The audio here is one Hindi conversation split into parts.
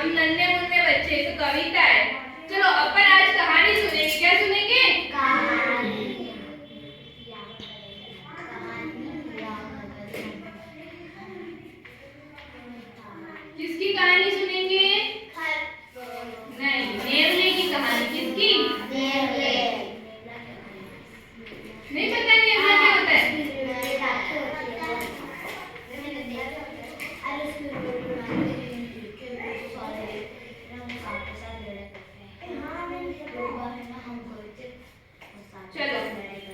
हम नन्हे मुन्ने बच्चे, तो कविता है। चलो अपन आज कहानी सुनेंगे। क्या सुनेंगे? कहानी। किसकी कहानी सुनेंगे? नहीं, नेवले की कहानी। किसकी? नेवले। नहीं पता नेवला क्या होता है? चलो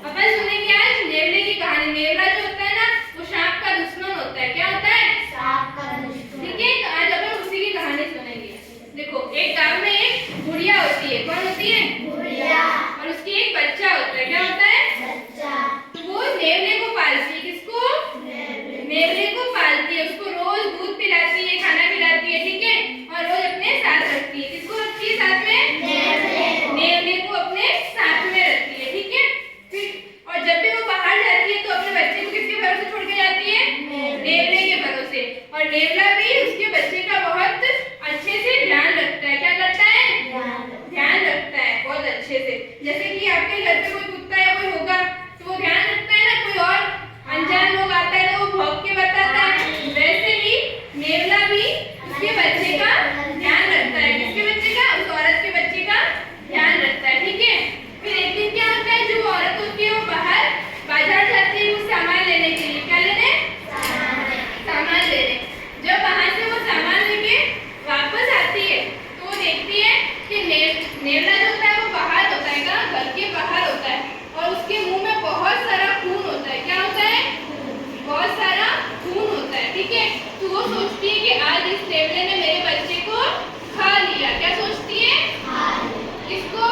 अपन सुनेंगे आज नेवले की कहानी। नेवला जो होता है ना, वो सांप का दुश्मन होता है। क्या होता है? सांप का दुश्मन। ठीक है, तो आज अपन उसी की कहानी सुनेंगे। देखो, एक गांव में एक बुढ़िया होती है। कौन होती है? बुढ़िया। और उसकी एक बच्चा होता है। क्या होता है? बच्चा। तो वो नेवले को पालती है। किसको? नेवले को पालती है। उसको रोज दूध पिलाती है, खाना खिलाती है। ठीक है, और रोज अपने साथ रखती है। किसको रखती है साथ में? नेवले को अपने साथ में रखती है। ठीक है, फिर और जब भी वो बाहर जाती है तो अपने बच्चे को किसके भरोसे छोड़ के जाती है? नेवले के भरोसे। और नेवला भी उसके बच्चे का बहुत अच्छे से ध्यान रखता है। क्या करता है? ध्यान रखता है बहुत अच्छे से। जैसे कि आपके घर पे कोई कुत्ता या कोई होगा तो वो ध्यान रखता है ना, कोई और अनजान लोग आता है तो वो भौंक के बताता है। वैसे ही नेवला भी उसके बच्चे का ध्यान रखता है। किसके बच्चे का? उस औरत के बच्चे का ध्यान रखता है। ठीक है, फिर एक दिन क्या होता है, जो औरत होती है वो बाहर बाजार जाती है कुछ सामान लेने के लिए। क्या लेने? सामान लेने। जब वहां से वो सामान लेके वापस आती है तो वो देखती है कि नेवला जो होता है वो बाहर होता है, घर के बाहर होता है, और उसके मुंह में बहुत सारा खून होता है। क्या होता है? बहुत सारा खून होता है। ठीक है, तो वो सोचती है कि आज इस नेवले ने मेरे बच्चे को खा लिया। क्या सोचती है? किसको?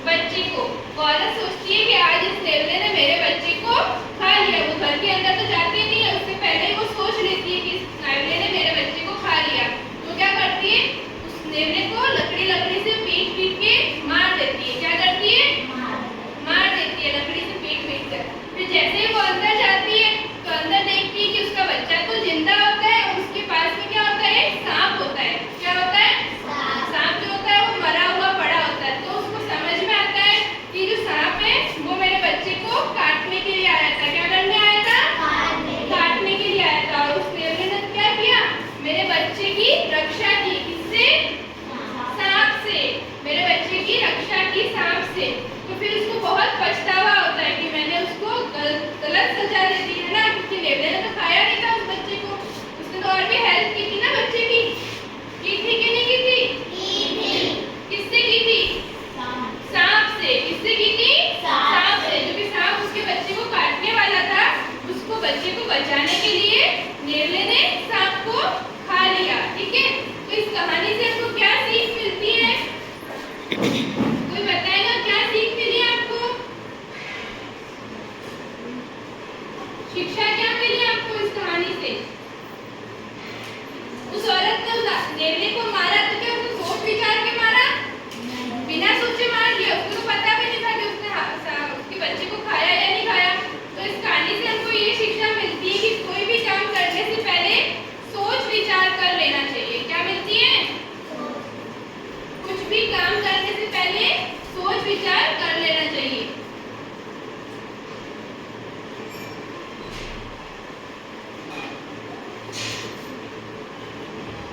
बच्ची को। औरत सोचती है कि आज इस नेवले ने मेरे बच्चे को खा लिया। वो घर के अंदर तो जाती नहीं है, उससे पहले ही वो सोच लेती है कि इस नेवले ने मेरे बच्चे को खा लिया। तो क्या करती है, उस नेवले को लकड़ी से पीट के मार देती है। क्या करती है? मार देती है लकड़ी से पीट कर। फिर जैसे ही वो अंदर जाती है तो अंदर देखती है कि उसका बच्चा तो जिंदा होता है, और उसके पास में क्या होता है? एक सांप होता है। क्या होता है? सांप जो होता है वो मरा हुआ पड़ा होता है। तो उसको समझ में आता है कि जो सांप है वो मेरे बच्चे को काटने के लिए आया था। क्या करने आया था? काटने के लिए आया था। और उस नेवले ने क्या किया? मेरे बच्चे की रक्षा की। किससे? सांप से। मेरे बच्चे की रक्षा की सांप से। तो फिर उसको बहुत पछतावा होता है कि मैंने उसको गलत सजा दे दी है ना, क्योंकि नेवले ने तो खाया नहीं था उस बच्चे को। उसने तो और भी हेल्प की थी ना बच्चे की थी कि नहीं की थी? किससे की थी? सांप से। किससे की थी? सांप से। क्योंकि सांप उसके बच्चे को काटने वाला था, उसको बच्चे को बचाने के लिए नेवले ने सांप को खा लिया। ठीक है, तो इस कहानी से हमको क्या सीख मिलती है? कोई बताएगा क्या सीख मिली आपको? शिक्षा क्या मिली आपको इस कहानी से? उस औरत ने उस नेवले को मारा तो क्या उसने सोच विचार के मारा? बिना सोचे मार दिया। उसको तो पता भी नहीं था कि उसने उसके बच्चे को खाया या नहीं खाया। तो इस कहानी से हमको ये शिक्षा मिलती है कि कोई भी काम करने से पहले सोच विचार कर लेना चाहिए। क्या मिलती है? कुछ भी काम करने से पहले सोच विचार कर लेना चाहिए।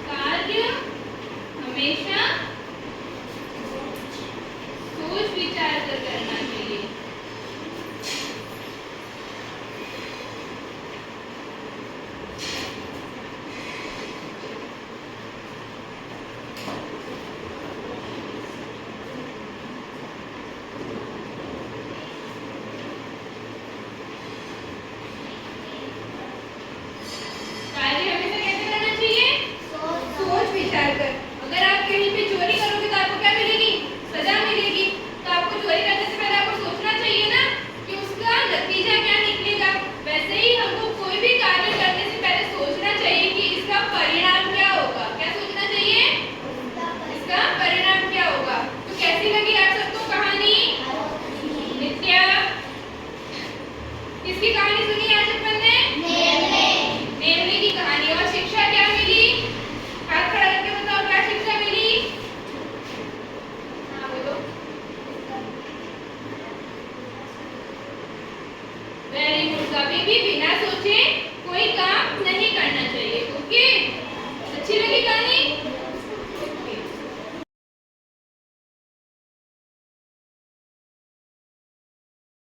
कार्य हमेशा सोच विचार कर करना चाहिए। कार्य हमेशा कैसे करना चाहिए? सोच विचार कर। अगर आप कहीं पे चोरी करोगे तो आपको क्या मिलेगी? सजा मिलेगी। तो आपको चोरी करने से पहले आपको सोचना चाहिए ना कि उसका नतीजा क्या निकलेगा। वैसे ही हमको कोई भी कार्य करने से पहले सोचना चाहिए कि इसका परिणाम क्या होगा। क्या सोचना चाहिए? इसका परिणाम क्या होगा। तो कैसी लगी आप सबको कहानी? नित्या, किसकी कहानी सुनी आज अपन ने? नेवले की कहानी। और शिक्षा क्या मिली? हाथ खड़ा करके बताओ क्या भी बिना सोचे कोई काम